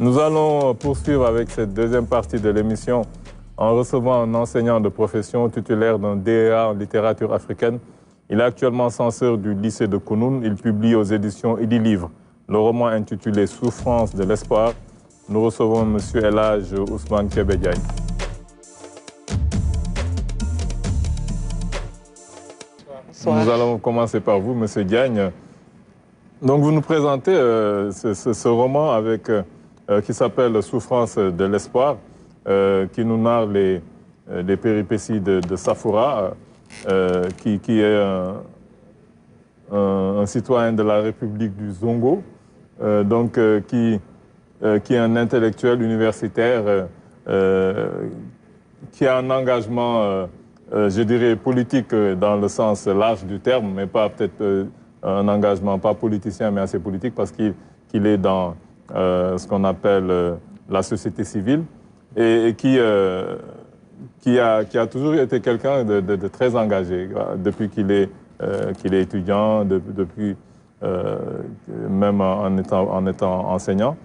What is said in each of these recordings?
Nous allons poursuivre avec cette deuxième partie de l'émission en recevant un enseignant de profession titulaire d'un DEA en littérature africaine. Il est actuellement censeur du lycée de Kounoune. Il publie aux éditions Idilivre le roman intitulé Souffrance de l'espoir. Nous recevons M. El Hadj Ousmane Kébé Diagne. Nous allons commencer par vous, M. Diagne. Donc vous nous présentez ce roman avec, qui s'appelle Souffrance de l'espoir, qui nous narre les péripéties de Safoura, qui est un citoyen de la République du Zongo, qui est un intellectuel universitaire, qui a un engagement, je dirais, politique dans le sens large du terme, mais pas peut-être un engagement pas politicien, mais assez politique, parce qu'il est dans ce qu'on appelle la société civile, et qui a toujours été quelqu'un de très engagé, depuis qu'il est étudiant, depuis même en étant enseignant.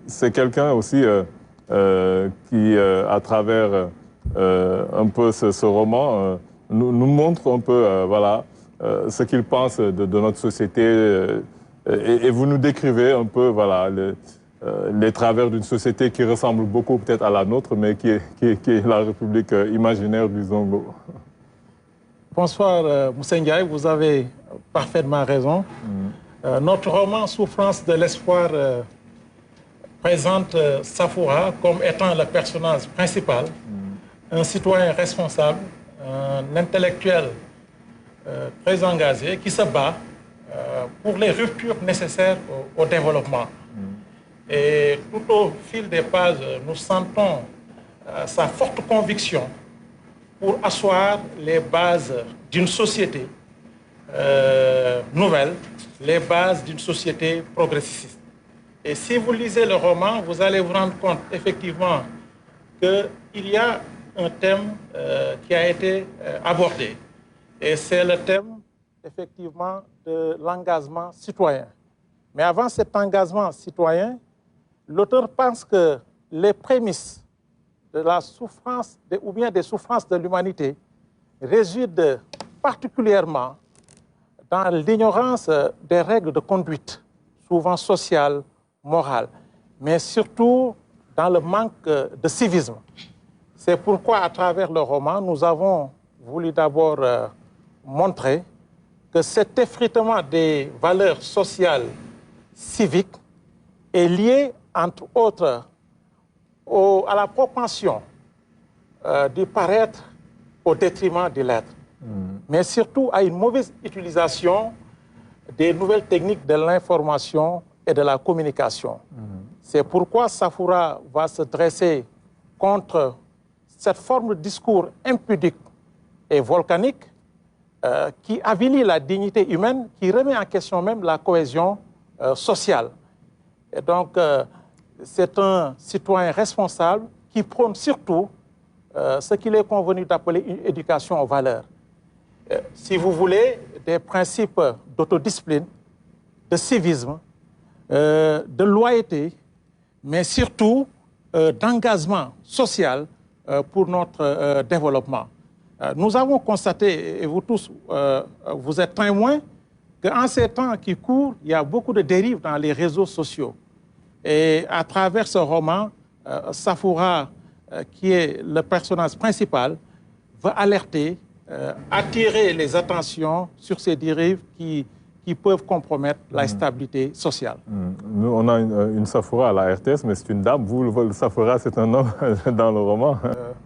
C'est quelqu'un aussi qui, à travers un peu ce roman, nous montre un peu ce qu'il pense de notre société. Et vous nous décrivez un peu les travers d'une société qui ressemble beaucoup peut-être à la nôtre, mais qui est la République imaginaire du Zongo. Bonsoir, Moussa Ndiaye, vous avez parfaitement raison. Notre roman Souffrance de l'espoir présente Safoura comme étant le personnage principal, un citoyen responsable, un intellectuel très engagé qui se bat pour les ruptures nécessaires au développement. Et tout au fil des pages, nous sentons sa forte conviction pour asseoir les bases d'une société nouvelle, les bases d'une société progressiste. Et si vous lisez le roman, vous allez vous rendre compte effectivement qu'il y a un thème qui a été abordé. Et c'est le thème, effectivement, de l'engagement citoyen. Mais avant cet engagement citoyen, l'auteur pense que les prémices de la souffrance ou bien des souffrances de l'humanité résident particulièrement dans l'ignorance des règles de conduite, souvent sociales, morales, mais surtout dans le manque de civisme. C'est pourquoi, à travers le roman, nous avons voulu d'abord montrer que cet effritement des valeurs sociales, civiques, est lié, entre autres, à la propension du paraître au détriment de l'être, mais surtout à une mauvaise utilisation des nouvelles techniques de l'information et de la communication. C'est pourquoi Safoura va se dresser contre cette forme de discours impudique et volcanique qui avilit la dignité humaine, qui remet en question même la cohésion sociale. Et donc, c'est un citoyen responsable qui prône surtout ce qu'il est convenu d'appeler une éducation aux valeurs. Si vous voulez, des principes d'autodiscipline, de civisme, de loyauté, mais surtout d'engagement social pour notre développement. Nous avons constaté, et vous tous, vous êtes témoins, qu'en ces temps qui courent, il y a beaucoup de dérives dans les réseaux sociaux. Et à travers ce roman, Safoura, qui est le personnage principal, va alerter, attirer les attentions sur ces dérives qui peuvent compromettre la stabilité sociale. Nous, on a une Safoura à la RTS, mais c'est une dame. Vous, le Safoura, c'est un homme dans le roman.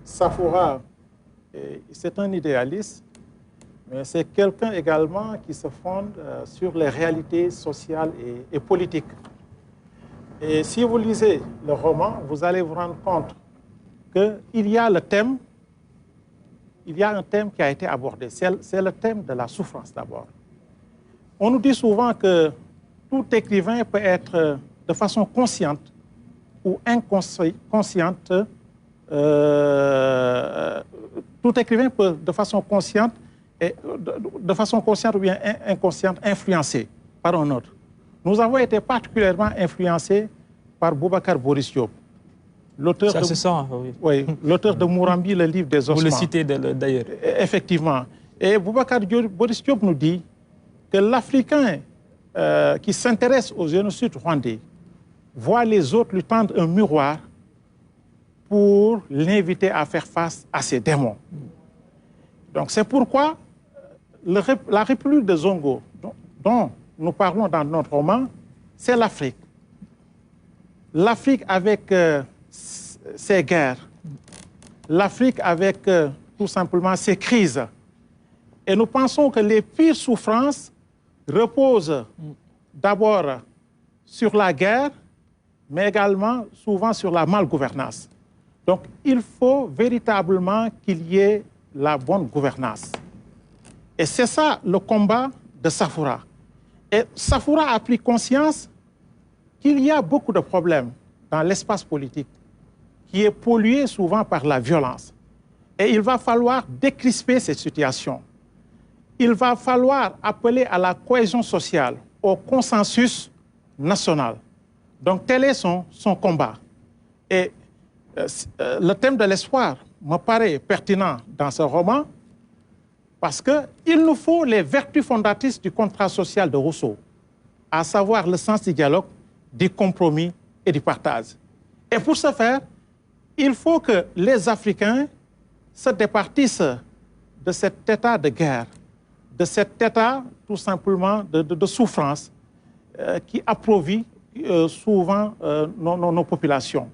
Safoura, c'est un idéaliste, mais c'est quelqu'un également qui se fonde sur les réalités sociales et politiques. Et si vous lisez le roman, vous allez vous rendre compte qu'il y a le thème, il y a un thème qui a été abordé. C'est le thème de la souffrance d'abord. On nous dit souvent que tout écrivain peut être de façon consciente ou inconsciente, tout écrivain peut de façon consciente ou bien inconsciente influencé par un autre. Nous avons été particulièrement influencés par Boubacar Boris Diop, l'auteur ça se sent, oui. Oui, l'auteur de Mourambi, le livre des ossements. Vous le citez d'ailleurs. Effectivement. Et Boubacar Boris Diop nous dit que l'Africain qui s'intéresse au génocide rwandais voit les autres lui tendre un miroir pour l'inviter à faire face à ses démons. Donc c'est pourquoi la République de Zongo, dont nous parlons dans notre roman, c'est l'Afrique. L'Afrique avec ses guerres, l'Afrique avec tout simplement ses crises. Et nous pensons que les pires souffrances reposent d'abord sur la guerre, mais également souvent sur la malgouvernance. Donc il faut véritablement qu'il y ait la bonne gouvernance. Et c'est ça le combat de Safoura. Et Safoura a pris conscience qu'il y a beaucoup de problèmes dans l'espace politique qui est pollué souvent par la violence. Et il va falloir décrisper cette situation. Il va falloir appeler à la cohésion sociale, au consensus national. Donc tel est son combat. Et le thème de l'espoir me paraît pertinent dans ce roman parce qu'il nous faut les vertus fondatrices du contrat social de Rousseau, à savoir le sens du dialogue, du compromis et du partage. Et pour ce faire, il faut que les Africains se départissent de cet état de guerre, de cet état tout simplement de souffrance qui appauvrit souvent nos populations.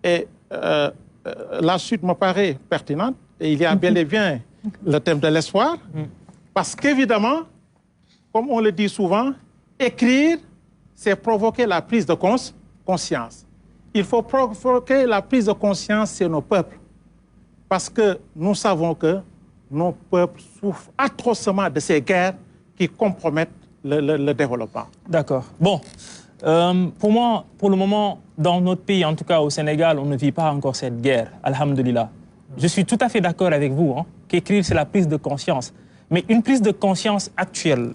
Et la suite me paraît pertinente, et il y a bel et bien le thème de l'espoir, parce qu'évidemment, comme on le dit souvent, écrire, c'est provoquer la prise de conscience. Il faut provoquer la prise de conscience chez nos peuples, parce que nous savons que nos peuples souffrent atrocement de ces guerres qui compromettent le développement. D'accord. Bon, pour moi, pour le moment, dans notre pays, en tout cas au Sénégal, on ne vit pas encore cette guerre, alhamdoulilah. Je suis tout à fait d'accord avec vous, qu'écrire, c'est la prise de conscience. Mais une prise de conscience actuelle,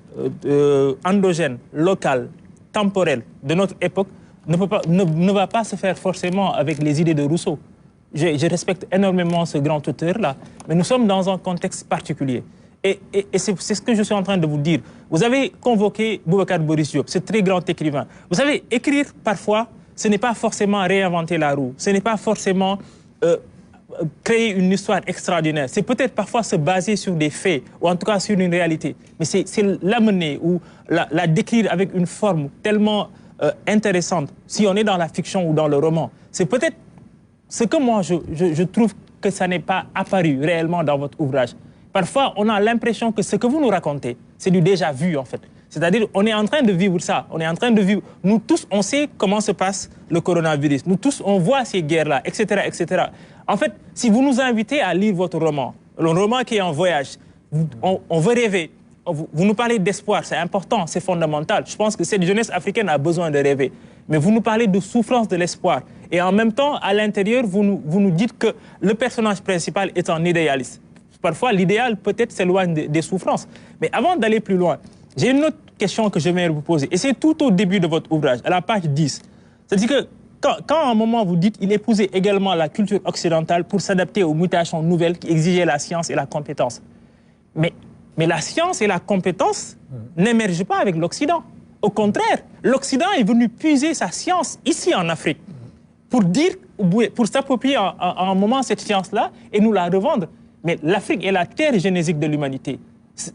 endogène, locale, temporelle, de notre époque, ne va pas se faire forcément avec les idées de Rousseau. Je respecte énormément ce grand auteur-là, mais nous sommes dans un contexte particulier. Et c'est ce que je suis en train de vous dire. Vous avez convoqué Boubacar Boris Diop, ce très grand écrivain. Vous savez, écrire, parfois, ce n'est pas forcément réinventer la roue. Ce n'est pas forcément créer une histoire extraordinaire. C'est peut-être parfois se baser sur des faits, ou en tout cas sur une réalité. Mais c'est l'amener ou la décrire avec une forme tellement intéressante, si on est dans la fiction ou dans le roman. C'est peut-être ce que moi, je trouve que ça n'est pas apparu réellement dans votre ouvrage. Parfois, on a l'impression que ce que vous nous racontez, c'est du déjà vu, en fait. C'est-à-dire, on est en train de vivre ça. On est en train de vivre... Nous tous, on sait comment se passe le coronavirus. Nous tous, on voit ces guerres-là, etc., etc. En fait, si vous nous invitez à lire votre roman, le roman qui est en voyage, on veut rêver. Vous nous parlez d'espoir, c'est important, c'est fondamental. Je pense que cette jeunesse africaine a besoin de rêver. Mais vous nous parlez de souffrance de l'espoir. Et en même temps, à l'intérieur, vous nous dites que le personnage principal est un idéaliste. Parfois, l'idéal peut-être s'éloigne des souffrances. Mais avant d'aller plus loin, j'ai une autre question que je vais vous poser. Et c'est tout au début de votre ouvrage, à la page 10. C'est-à-dire que quand à un moment vous dites qu'il épousait également la culture occidentale pour s'adapter aux mutations nouvelles qui exigeaient la science et la compétence. Mais la science et la compétence n'émergent pas avec l'Occident. Au contraire, l'Occident est venu puiser sa science ici en Afrique pour s'approprier à un moment cette science-là et nous la revendre. Mais l'Afrique est la terre génésique de l'humanité.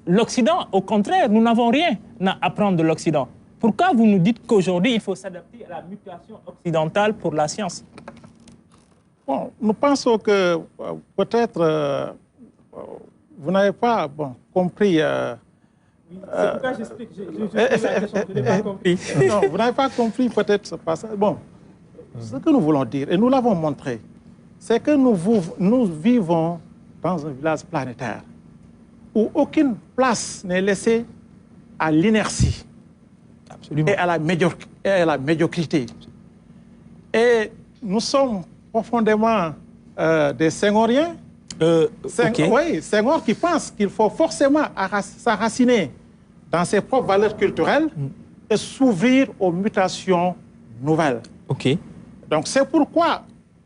L'Occident, au contraire, nous n'avons rien à apprendre de l'Occident. Pourquoi vous nous dites qu'aujourd'hui, il faut s'adapter à la mutation occidentale pour la science? Bon, nous pensons que peut-être vous n'avez pas compris... c'est pourquoi j'explique. Je n'ai pas compris. Non, vous n'avez pas compris peut-être ce passage. Bon, ce que nous voulons dire, et nous l'avons montré, c'est que nous vivons dans un village planétaire où aucune place n'est laissée à l'inertie et à la médiocrité. Et nous sommes profondément des Senghoriens. Oui, Senghor qui pense qu'il faut forcément s'enraciner dans ses propres valeurs culturelles et s'ouvrir aux mutations nouvelles. OK. Donc c'est pourquoi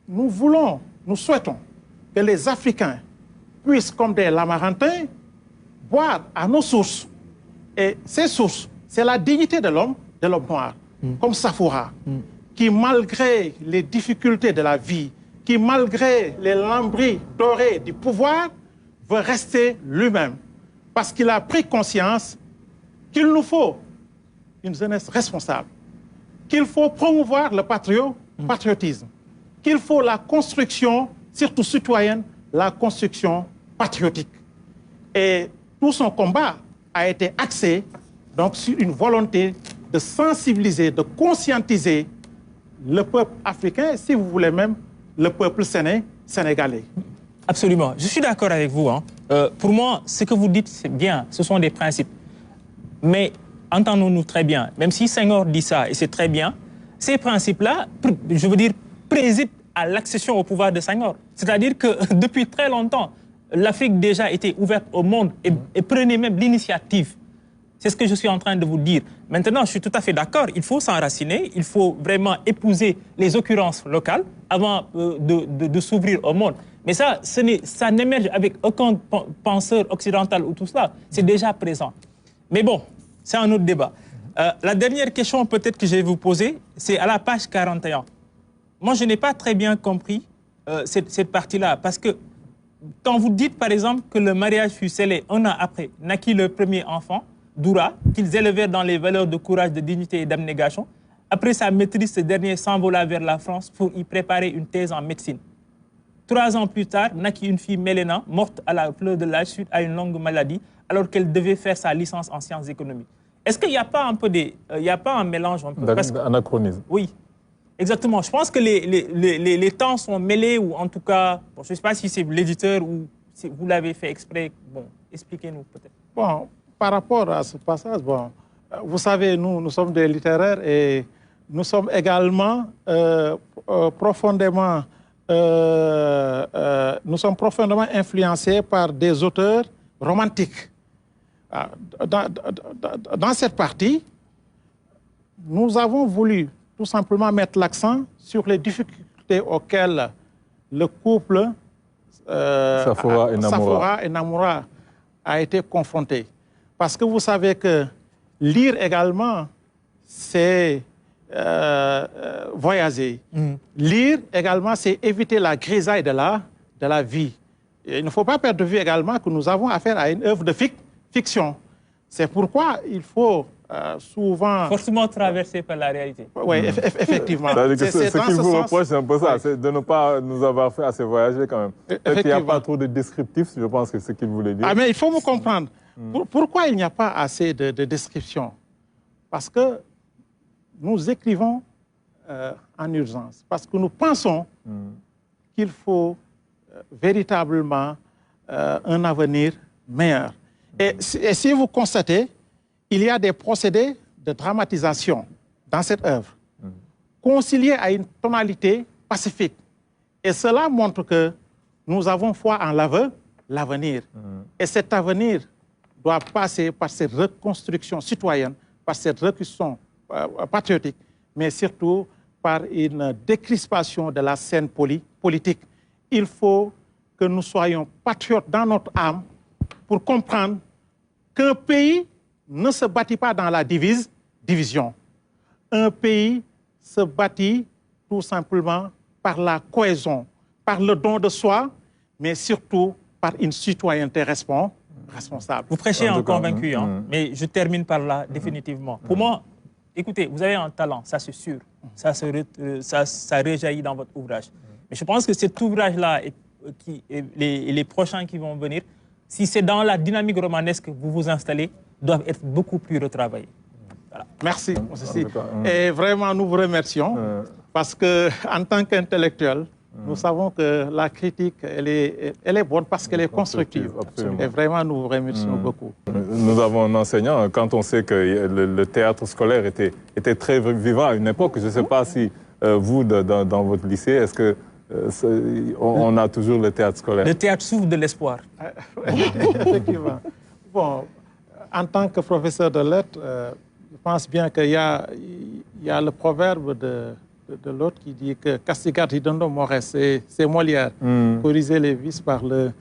nous souhaitons que les Africains puissent, comme des Lamarantins, boire à nos sources. Et ces sources, c'est la dignité de l'homme noir, comme Safoura, qui malgré les difficultés de la vie, qui malgré les lambris dorés du pouvoir, veut rester lui-même. Parce qu'il a pris conscience qu'il nous faut une jeunesse responsable, qu'il faut promouvoir le patriotisme, qu'il faut la construction, surtout citoyenne, la construction patriotique. Et tout son combat a été axé donc, sur une volonté de sensibiliser, de conscientiser le peuple africain, si vous voulez même, le peuple sénégalais. Absolument. Je suis d'accord avec vous. Hein. Pour moi, ce que vous dites, c'est bien. Ce sont des principes. Mais entendons-nous très bien. Même si Senghor dit ça, et c'est très bien, ces principes-là, je veux dire, président à l'accession au pouvoir de Senghor. C'est-à-dire que depuis très longtemps, l'Afrique déjà était ouverte au monde et prenait même l'initiative. C'est ce que je suis en train de vous dire. Maintenant, je suis tout à fait d'accord, il faut s'enraciner, il faut vraiment épouser les occurrences locales avant de s'ouvrir au monde. Mais ça n'émerge avec aucun penseur occidental ou tout cela. C'est déjà présent. Mais bon, c'est un autre débat. La dernière question peut-être que je vais vous poser, c'est à la page 41. Moi, je n'ai pas très bien compris cette partie-là, parce que quand vous dites, par exemple, que le mariage fut scellé un an après, naquit le premier enfant, Doura, qu'ils élevèrent dans les valeurs de courage, de dignité et d'abnégation, après sa maîtrise, ce dernier s'envola vers la France pour y préparer une thèse en médecine. 3 ans plus tard, naquit une fille Mélena, morte à la fleur de l'âge suite à une longue maladie, alors qu'elle devait faire sa licence en sciences économiques. Est-ce qu'il n'y a pas un peu il y a pas un mélange un peu d'anachronisme? Oui, exactement. Je pense que les temps sont mêlés, ou en tout cas, bon, je ne sais pas si c'est l'éditeur ou si vous l'avez fait exprès. Bon, expliquez-nous peut-être. Bon, par rapport à ce passage, bon, vous savez, nous sommes des littéraires et nous sommes également profondément influencés par des auteurs romantiques. Dans cette partie, nous avons voulu tout simplement mettre l'accent sur les difficultés auxquelles le couple Safoura et Namoura a été confronté. Parce que vous savez que lire également, c'est voyager. Lire également, c'est éviter la grisaille de la vie. Et il ne faut pas perdre de vue également que nous avons affaire à une œuvre de fiction. C'est pourquoi il faut souvent... Forcément traversé par la réalité. Oui, effectivement. Ce qu'il vous reproche, c'est un peu ça, c'est de ne pas nous avoir fait assez voyager quand même. Il n'y a pas trop de descriptifs, je pense que c'est ce qu'il voulait dire. Ah, mais il faut me comprendre. Pourquoi il n'y a pas assez de descriptions? Parce que nous écrivons en urgence. Parce que nous pensons qu'il faut véritablement un avenir meilleur. Et si vous constatez, il y a des procédés de dramatisation dans cette œuvre, conciliés à une tonalité pacifique. Et cela montre que nous avons foi en l'avenir. Et cet avenir doit passer par cette reconstruction citoyenne, par cette reconstruction patriotique, mais surtout par une décrispation de la scène politique. Il faut que nous soyons patriotes dans notre âme pour comprendre qu'un pays ne se bâtit pas dans la division. Un pays se bâtit tout simplement par la cohésion, par le don de soi, mais surtout par une citoyenneté responsable. Vous prêchez un convaincu, hein, mais je termine par là définitivement. Pour moi, écoutez, vous avez un talent, ça c'est sûr. Ça rejaillit dans votre ouvrage. Mais je pense que cet ouvrage-là et les prochains qui vont venir, si c'est dans la dynamique romanesque que vous vous installez, doivent être beaucoup plus retravaillés. Voilà. Merci. Et vraiment, nous vous remercions parce qu'en tant qu'intellectuel, nous savons que la critique, elle est bonne parce qu'elle est constructive. Absolument. Et vraiment, nous vous remercions beaucoup. Nous avons un enseignant, quand on sait que le théâtre scolaire était très vivant à une époque, je ne sais pas si vous, dans votre lycée, est-ce que on a toujours le théâtre scolaire? Le théâtre souffre de l'espoir. Effectivement. Bon, en tant que professeur de lettres, je pense bien qu'il y a le proverbe de l'autre qui dit que castigati dando more, c'est Molière, corriger les vices par le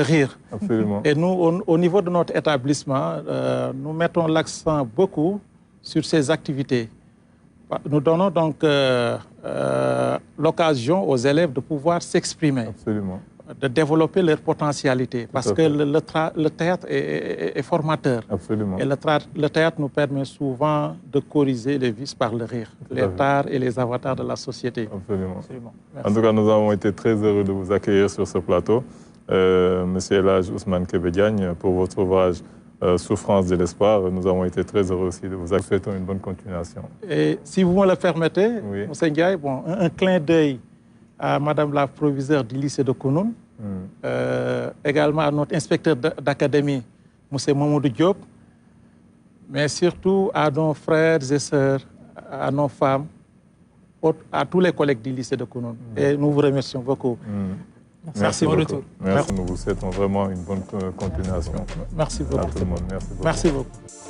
rire. Absolument. Et nous, au niveau de notre établissement, nous mettons l'accent beaucoup sur ces activités. Nous donnons donc l'occasion aux élèves de pouvoir s'exprimer. Absolument. De développer leur potentialité, parce que le théâtre est formateur. Absolument. Et le théâtre nous permet souvent de corriger les vices par le rire, les tares et les avatars de la société. Absolument. Absolument. En tout cas, nous avons été très heureux de vous accueillir sur ce plateau. Monsieur Elhadj Ousmane Kébé Diagne, pour votre ouvrage Souffrance de l'espoir, nous avons été très heureux aussi de vous accueillir. Souhaitons une bonne continuation. Et si vous me le permettez, oui. M. Ndiaye, bon, un clin d'œil à Madame la proviseure du lycée de Kounoune, également à notre inspecteur d'académie, M. Mamoudou Diop, mais surtout à nos frères et sœurs, à nos femmes, à tous les collègues du lycée de Kounoune. Et nous vous remercions beaucoup. Merci beaucoup. Merci. Nous vous souhaitons vraiment une bonne continuation. Merci beaucoup. À tout le monde. Merci beaucoup. Merci beaucoup.